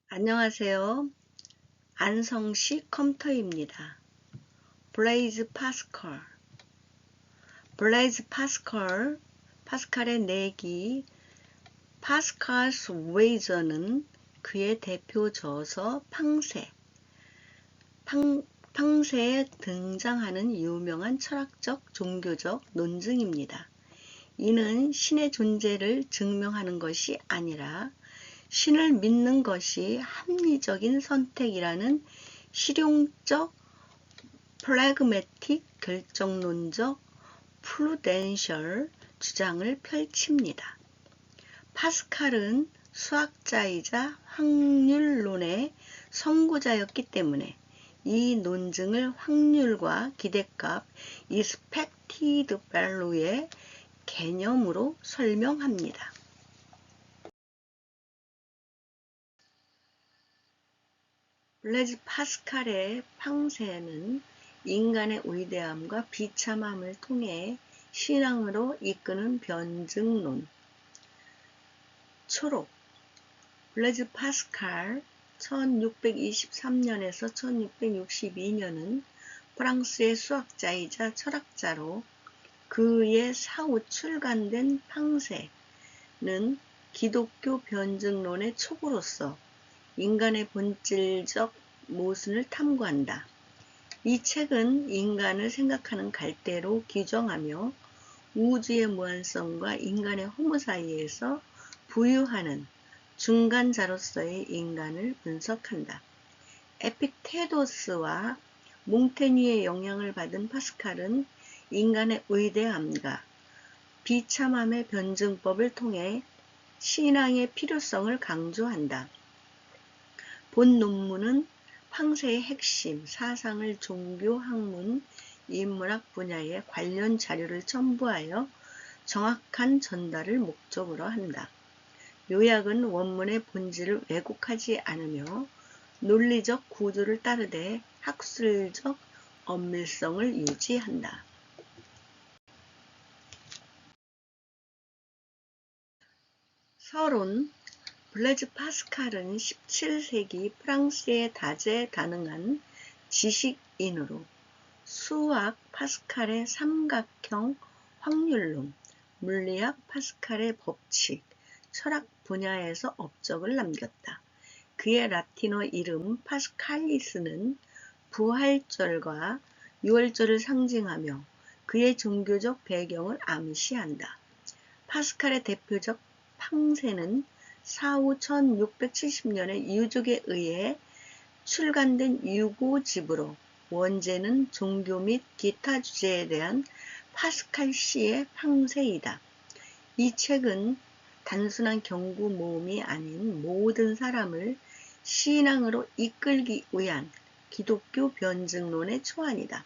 안녕하세요. 안성시 컴퓨터입니다. 블레이즈 파스컬. 블레이즈 파스컬, 파스칼의 내기, 파스칼스 웨이저는 그의 대표 저서 팡세에 등장하는 유명한 철학적, 종교적 논증입니다. 이는 신의 존재를 증명하는 것이 아니라 신을 믿는 것이 합리적인 선택이라는 실용적, 프래그매틱, 결정론적, 프루덴셜 주장을 펼칩니다. 파스칼은 수학자이자 확률론의 선구자였기 때문에 이 논증을 확률과 기대값, expected value의 개념으로 설명합니다. 블레이즈 파스칼의 팡세는 인간의 위대함과 비참함을 통해 신앙으로 이끄는 변증론. 초록. 블레이즈 파스칼 1623년에서 1662년은 프랑스의 수학자이자 철학자로 그의 사후 출간된 팡세는 기독교 변증론의 촉으로서 인간의 본질적 모순을 탐구한다. 이 책은 인간을 생각하는 갈대로 규정하며 우주의 무한성과 인간의 허무 사이에서 부유하는 중간자로서의 인간을 분석한다. 에픽테도스와 몽테뉴의 영향을 받은 파스칼은 인간의 위대함과 비참함의 변증법을 통해 신앙의 필요성을 강조한다. 본 논문은 팡세의 핵심, 사상을 종교, 학문, 인문학 분야의 관련 자료를 첨부하여 정확한 전달을 목적으로 한다. 요약은 원문의 본질을 왜곡하지 않으며 논리적 구조를 따르되 학술적 엄밀성을 유지한다. 서론. 블레이즈 파스칼은 17세기 프랑스의 다재다능한 지식인으로 수학 파스칼의 삼각형 확률론, 물리학 파스칼의 법칙, 철학 분야에서 업적을 남겼다. 그의 라틴어 이름 파스칼리스는 부활절과 유월절을 상징하며 그의 종교적 배경을 암시한다. 파스칼의 대표적 팡세는 사후 1670년에 유족에 의해 출간된 유고집으로 원제는 종교 및 기타 주제에 대한 파스칼 시의 팡세이다. 이 책은 단순한 경구 모음이 아닌 모든 사람을 신앙으로 이끌기 위한 기독교 변증론의 초안이다.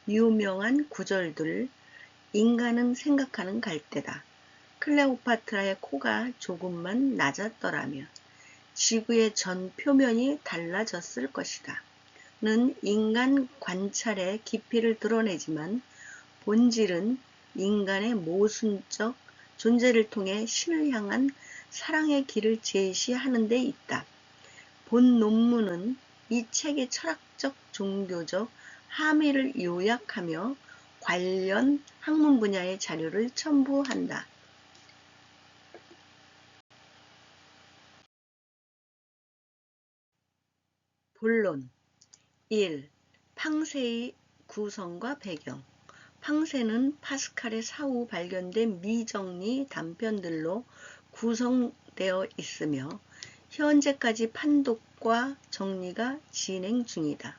유명한 구절들. 인간은 생각하는 갈대다. 클레오파트라의 코가 조금만 낮았더라면 지구의 전 표면이 달라졌을 것이다. 는 인간 관찰의 깊이를 드러내지만 본질은 인간의 모순적 존재를 통해 신을 향한 사랑의 길을 제시하는 데 있다. 본 논문은 이 책의 철학적, 종교적 함의를 요약하며 관련 학문 분야의 자료를 첨부한다. 본론 1. 팡세의 구성과 배경. 팡세는 파스칼의 사후 발견된 미정리 단편들로 구성되어 있으며 현재까지 판독과 정리가 진행 중이다.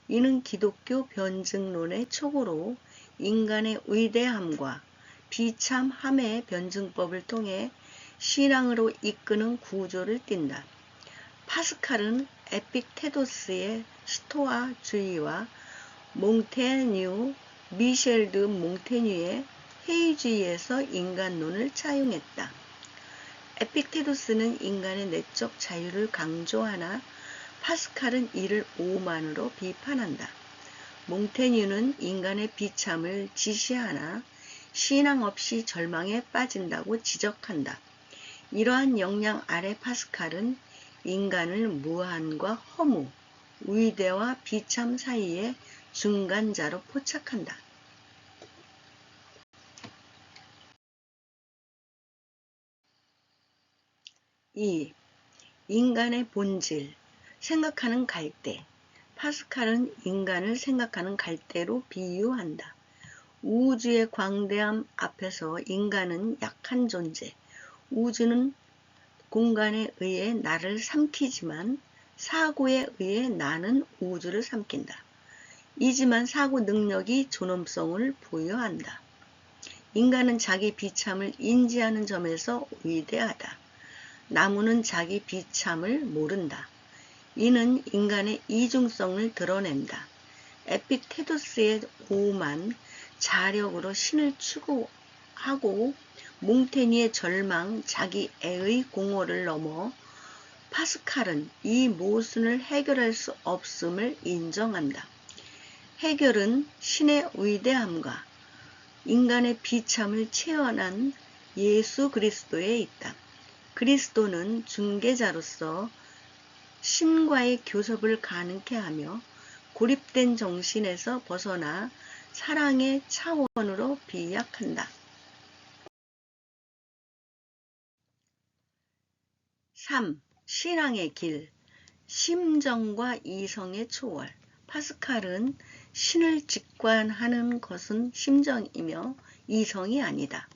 이는 기독교 변증론의 촉으로 인간의 위대함과 비참함의 변증법을 통해 신앙으로 이끄는 구조를 띈다. 파스칼은 에픽테도스의 스토아주의와 몽테뉴, 미셸 드 몽테뉴의 회의주의에서 인간론을 차용했다. 에픽테도스는 인간의 내적 자유를 강조하나 파스칼은 이를 오만으로 비판한다. 몽테뉴는 인간의 비참을 지시하나 신앙 없이 절망에 빠진다고 지적한다. 이러한 역량 아래 파스칼은 인간을 무한과 허무, 위대와 비참 사이의 중간자로 포착한다. 2. 인간의 본질, 생각하는 갈대. 파스칼은 인간을 생각하는 갈대로 비유한다. 우주의 광대함 앞에서 인간은 약한 존재, 우주는 공간에 의해 나를 삼키지만 사고에 의해 나는 우주를 삼킨다. 이지만 사고 능력이 존엄성을 부여한다. 인간은 자기 비참을 인지하는 점에서 위대하다. 나무는 자기 비참을 모른다. 이는 인간의 이중성을 드러낸다. 에픽테두스의 오만 자력으로 신을 추구하고 몽테니의 절망, 자기 애의 공허를 넘어 파스칼은 이 모순을 해결할 수 없음을 인정한다. 해결은 신의 위대함과 인간의 비참을 체험한 예수 그리스도에 있다. 그리스도는 중개자로서 신과의 교섭을 가능케 하며 고립된 정신에서 벗어나 사랑의 차원으로 비약한다. 3. 신앙의 길, 심정과 이성의 초월. 파스칼은 신을 직관하는 것은 심정이며 이성이 아니다.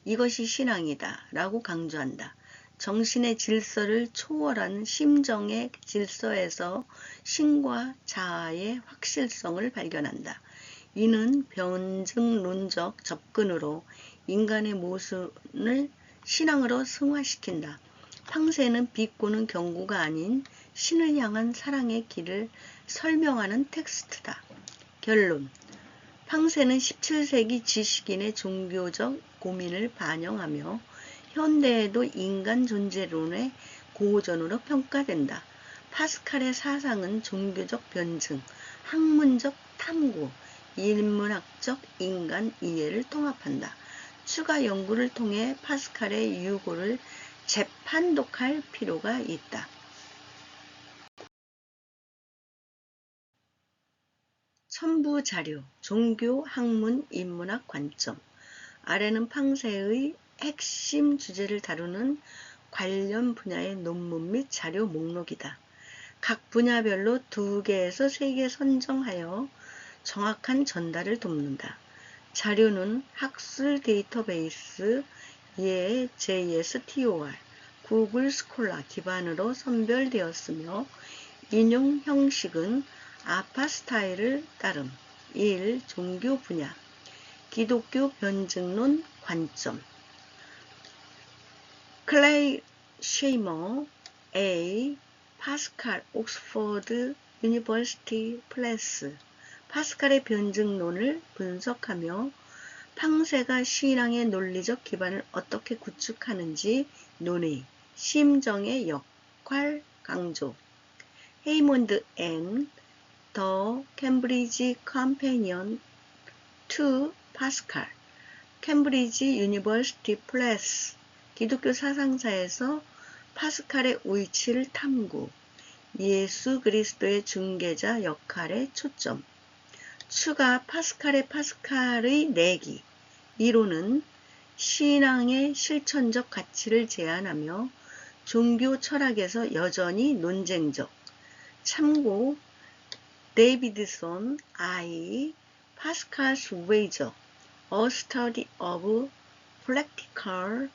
이것이 신앙이다 라고 강조한다. 정신의 질서를 초월한 심정의 질서에서 신과 자아의 확실성을 발견한다. 이는 변증론적 접근으로 인간의 모순을 신앙으로 승화시킨다. 팡세는 비꼬는 경고가 아닌 신을 향한 사랑의 길을 설명하는 텍스트다. 결론. 팡세는 17세기 지식인의 종교적 고민을 반영하며 현대에도 인간 존재론의 고전으로 평가된다. 파스칼의 사상은 종교적 변증, 학문적 탐구, 인문학적 인간 이해를 통합한다. 추가 연구를 통해 파스칼의 유고를 재판독할 필요가 있다. 첨부 자료, 종교, 학문, 인문학 관점. 아래는 팡세의 핵심 주제를 다루는 관련 분야의 논문 및 자료 목록이다. 각 분야별로 2개에서 3개 선정하여 정확한 전달을 돕는다. 자료는 학술 데이터베이스 예 JSTOR, 구글 스콜라 기반으로 선별되었으며 인용 형식은 아파 스타일을 따름. 1. 종교 분야, 기독교 변증론 관점. 클레이 쉐이머, A. 파스칼, 옥스퍼드 유니버시티 프레스. 파스칼의 변증론을 분석하며 팡세가 신앙의 논리적 기반을 어떻게 구축하는지 논의, 심정의 역할 강조. 헤이몬드 N. The Cambridge Companion to Pascal, 캠브리지 유니버시티 프레스. 기독교 사상사에서 파스칼의 위치를 탐구, 예수 그리스도의 중개자 역할에 초점. 추가 파스칼의 내기. 이론은 신앙의 실천적 가치를 제안하며 종교 철학에서 여전히 논쟁적. 참고 데이비드손 I. Pascal's Wager, A Study of Practical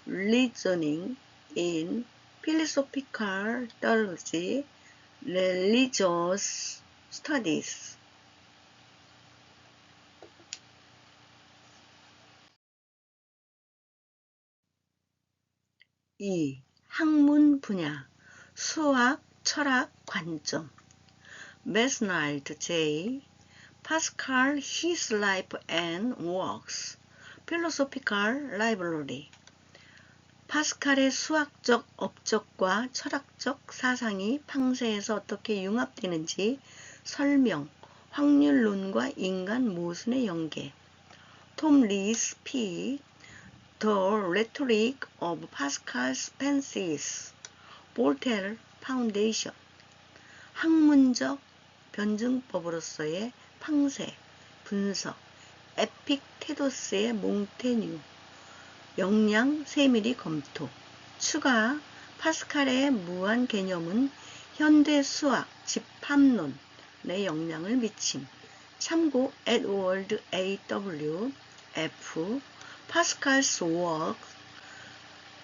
Reasoning in Philosophical Theology, Religious Studies. 2. 학문 분야, 수학, 철학 관점. Mesnard J. Pascal, His Life and Works, Philosophical Library. 파스칼의 수학적 업적과 철학적 사상이 팡세에서 어떻게 융합되는지 설명, 확률론과 인간 모순의 연계. 톰 리스 P. The Rhetoric of Pascal's Fancies, Voltaire 파운데이션, 학문적 변증법으로서의 팡세, 분석, 에픽테도스의 몽테뉴, 역량 세밀히 검토, 추가 파스칼의 무한 개념은 현대 수학 집합론에 영향을 미침. 참고 에드워드 A.W. F. Pascal's work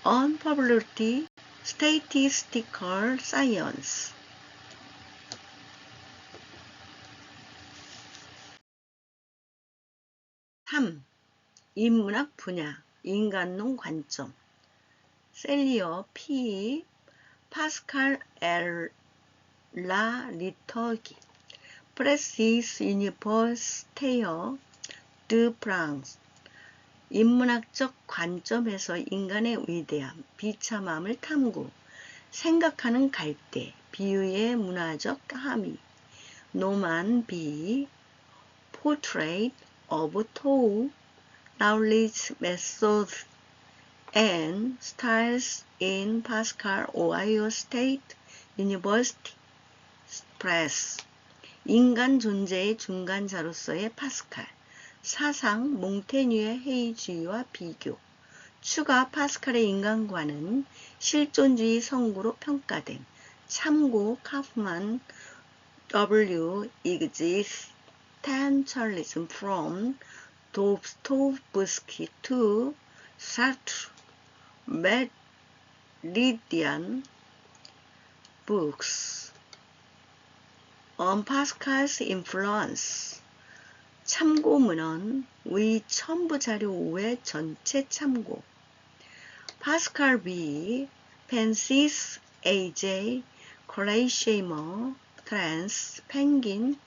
on probability statistical science. 3. 인문학 분야 인간론 관점 셀리어 P. 파스칼 L. 라 리터기 프레시스 유니버시테어 드 프랑스 인문학적 관점에서 인간의 위대함, 비참함을 탐구, 생각하는 갈대, 비유의 문화적 함의 노만 B. Portrait of Thought, Knowledge, Methods, and Styles in Pascal, Ohio State University Press 인간 존재의 중간자로서의 파스칼 사상 몽테뉴의 회의주의와 비교 추가 파스칼의 인간관은 실존주의 성구로 평가됨 참고 카프만 W. Existentialism from Dostoevsky to Sartre Meridian Books on Pascal's Influence 참고문헌 위 첨부 자료 5회 전체 참고 파스칼 B. 펜시스 A.J. 크레이쉐이머 트랜스 펭귄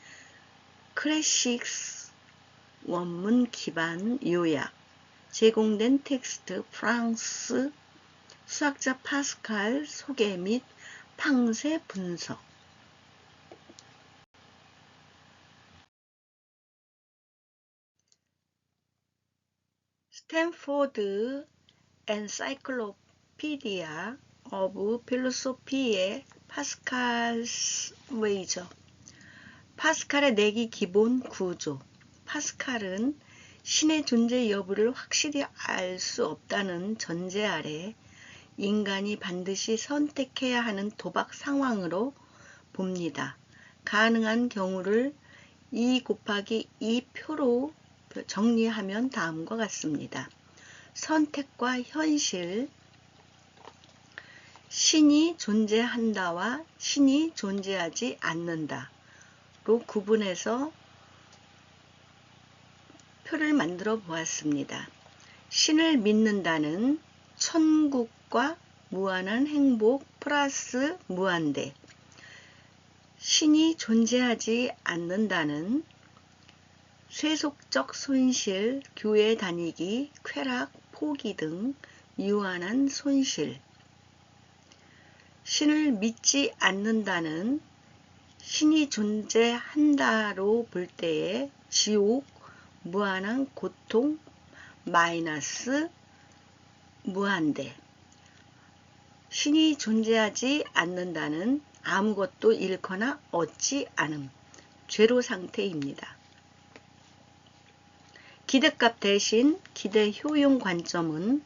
크래식스 원문 기반 요약 제공된 텍스트 프랑스 수학자 파스칼 소개 및 팡세 분석 스탠포드 엔사이클로피디아 오브 필로소피의 파스칼스 웨이저 파스칼의 내기 기본 구조 파스칼은 신의 존재 여부를 확실히 알 수 없다는 전제 아래 인간이 반드시 선택해야 하는 도박 상황으로 봅니다. 가능한 경우를 2 곱하기 2표로 정리하면 다음과 같습니다. 선택과 현실 신이 존재한다와 신이 존재하지 않는다로 구분해서 표를 만들어 보았습니다. 신을 믿는다는 천국과 무한한 행복 플러스 무한대 신이 존재하지 않는다는 세속적 손실, 교회 다니기, 쾌락, 포기 등 유한한 손실 신을 믿지 않는다는 신이 존재한다로 볼 때의 지옥, 무한한 고통, 마이너스 무한대 신이 존재하지 않는다는 아무것도 잃거나 얻지 않음, 죄로 상태입니다. 기대값 대신 기대 효용 관점은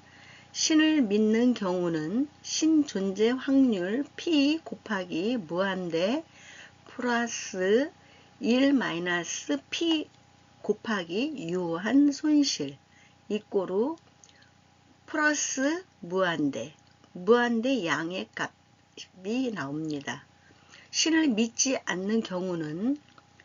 신을 믿는 경우는 신 존재 확률 P 곱하기 무한대 플러스 1 마이너스 P 곱하기 유한 손실 이꼬르 플러스 무한대 양의 값이 나옵니다. 신을 믿지 않는 경우는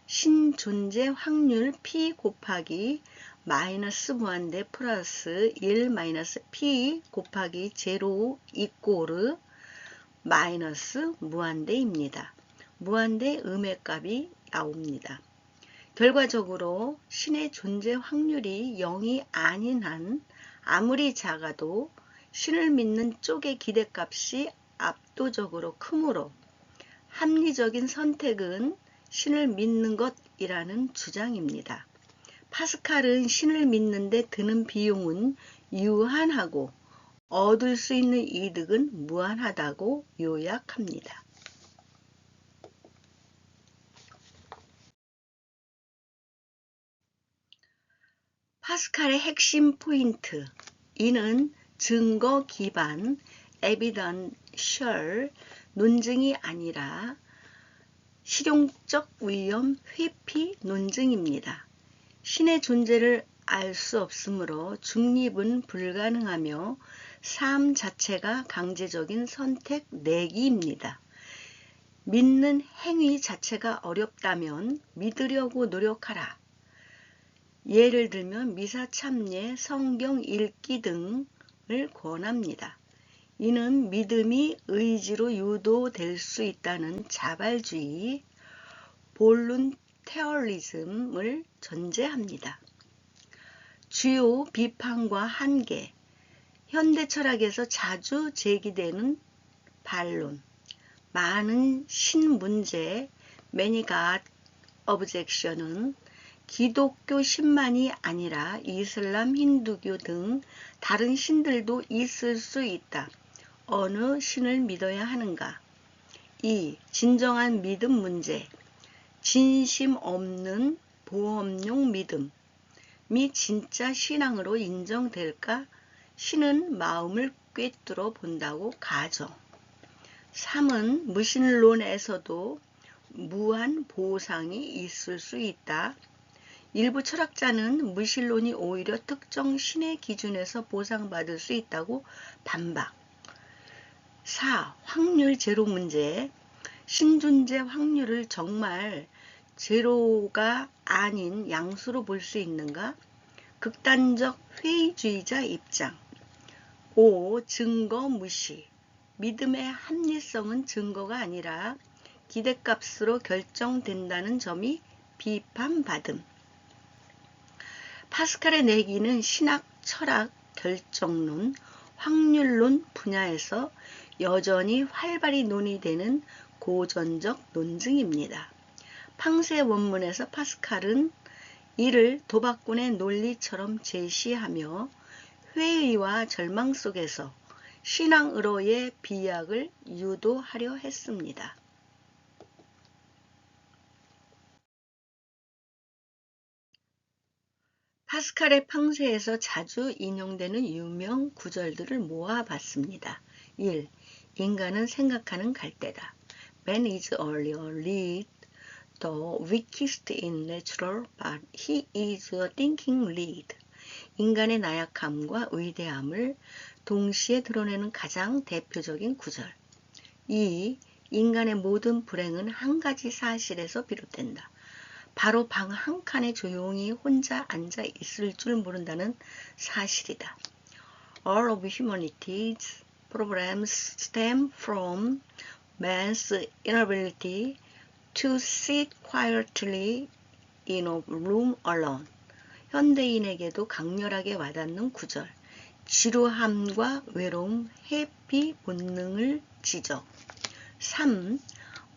신 존재 확률 P 곱하기 마이너스 무한대 플러스 1 마이너스 P 곱하기 제로 이꼬르 마이너스 무한대입니다. 무한대 음의 값이 나옵니다. 결과적으로 신의 존재 확률이 0이 아닌 한 아무리 작아도 신을 믿는 쪽의 기대값이 압도적으로 크므로 합리적인 선택은 신을 믿는 것이라는 주장입니다. 파스칼은 신을 믿는데 드는 비용은 유한하고 얻을 수 있는 이득은 무한하다고 요약합니다. 파스칼의 핵심 포인트. 이는 증거 기반 evidential 논증이 아니라 실용적 위험 회피 논증입니다. 신의 존재를 알 수 없으므로 중립은 불가능하며 삶 자체가 강제적인 선택 내기입니다. 믿는 행위 자체가 어렵다면 믿으려고 노력하라. 예를 들면 미사 참여, 성경 읽기 등을 권합니다. 이는 믿음이 의지로 유도될 수 있다는 자발주의, 볼룬테어리즘을 전제합니다. 주요 비판과 한계. 현대 철학에서 자주 제기되는 반론. 많은 신 문제, many God objection은 기독교 신만이 아니라 이슬람, 힌두교 등 다른 신들도 있을 수 있다. 어느 신을 믿어야 하는가? 2. 진정한 믿음 문제. 진심 없는 보험용 믿음이 진짜 신앙으로 인정될까? 신은 마음을 꿰뚫어 본다고 가정. 3은 무신론에서도 무한 보상이 있을 수 있다. 일부 철학자는 무신론이 오히려 특정 신의 기준에서 보상받을 수 있다고 반박. 4. 확률 제로 문제. 신존재 확률을 정말 제로가 아닌 양수로 볼 수 있는가? 극단적 회의주의자 입장. 5. 증거 무시. 믿음의 합리성은 증거가 아니라 기대값으로 결정된다는 점이 비판받음. 파스칼의 내기는 신학, 철학, 결정론, 확률론 분야에서 여전히 활발히 논의되는 고전적 논증입니다. 팡세 원문에서 파스칼은 이를 도박꾼의 논리처럼 제시하며 회의와 절망 속에서 신앙으로의 비약을 유도하려 했습니다. 파스칼의 팡세에서 자주 인용되는 유명 구절들을 모아봤습니다. 1. 인간은 생각하는 갈대다. Man is earlier lead, the weakest in nature, but he is a thinking lead. 인간의 나약함과 위대함을 동시에 드러내는 가장 대표적인 구절. 2. 인간의 모든 불행은 한 가지 사실에서 비롯된다. 바로 방 한 칸에 조용히 혼자 앉아 있을 줄 모른다는 사실이다. All of humanity's problems stem from man's inability to sit quietly in a room alone. 현대인에게도 강렬하게 와닿는 구절. 지루함과 외로움, 회피 본능을 지적. 3.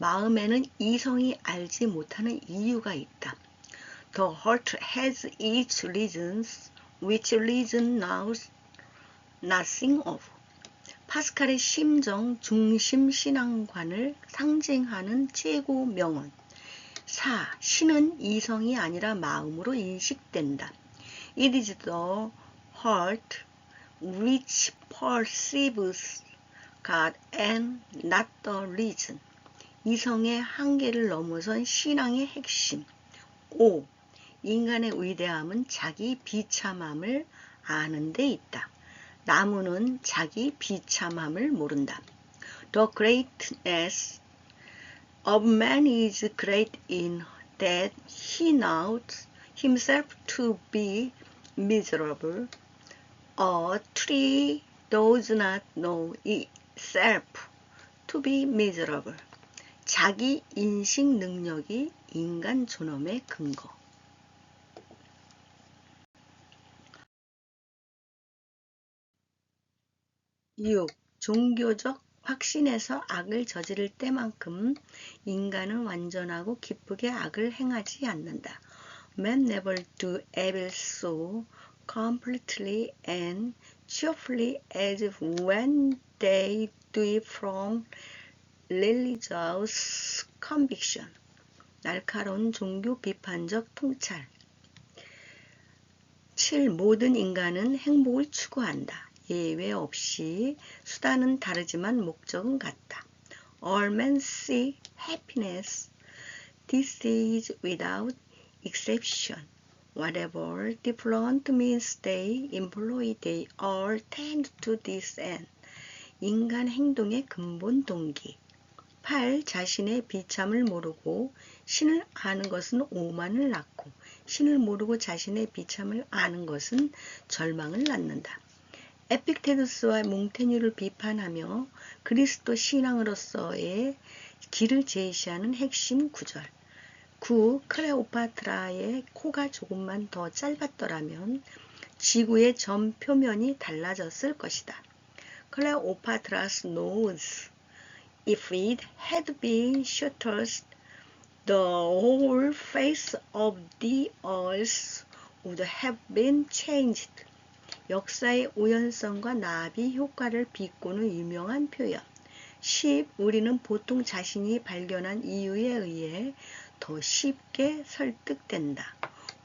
마음에는 이성이 알지 못하는 이유가 있다. The heart has its reasons, which reason knows nothing of. 파스칼의 심정 중심 신앙관을 상징하는 최고 명언. 4. 신은 이성이 아니라 마음으로 인식된다. It is the heart which perceives God and not the reason. 이성의 한계를 넘어선 신앙의 핵심. 5. 인간의 위대함은 자기 비참함을 아는 데 있다. 나무는 자기 비참함을 모른다. The greatness of man is great in that he knows himself to be miserable. A tree does not know itself to be miserable. 자기 인식 능력이 인간 존엄의 근거. 6. 종교적 확신에서 악을 저지를 때만큼 인간은 완전하고 기쁘게 악을 행하지 않는다. Men never do evil so completely and cheerfully as when they do it from religious conviction. 날카로운 종교 비판적 통찰. 7. 모든 인간은 행복을 추구한다. 예외 없이 수단은 다르지만 목적은 같다. All men seek happiness. This is without exception. Whatever different means they employ, they all tend to this end. 인간 행동의 근본 동기. 8. 자신의 비참을 모르고 신을 아는 것은 오만을 낳고 신을 모르고 자신의 비참을 아는 것은 절망을 낳는다. 에픽테두스와 몽테뉴를 비판하며 그리스도 신앙으로서의 길을 제시하는 핵심 구절. 9. 클레오파트라의 코가 조금만 더 짧았더라면 지구의 전 표면이 달라졌을 것이다. Cleopatra's nose. If it had been shorter, the whole face of the earth would have been changed. 역사의 우연성과 나비 효과를 비꼬는 유명한 표현. 10. 우리는 보통 자신이 발견한 이유에 의해 더 쉽게 설득된다.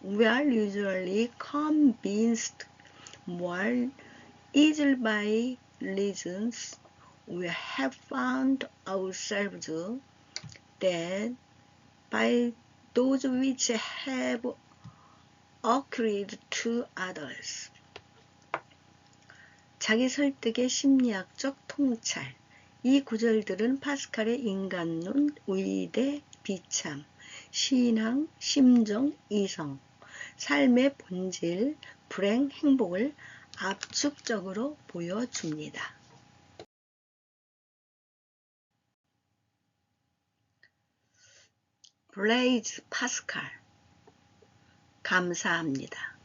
We are usually convinced more easily by reasons we have found ourselves than by those which have occurred to others. 자기 설득의 심리학적 통찰. 이 구절들은 파스칼의 인간론, 의대, 비참, 신앙, 심정, 이성, 삶의 본질, 불행, 행복을 압축적으로 보여줍니다. 블레이즈 파스칼. 감사합니다.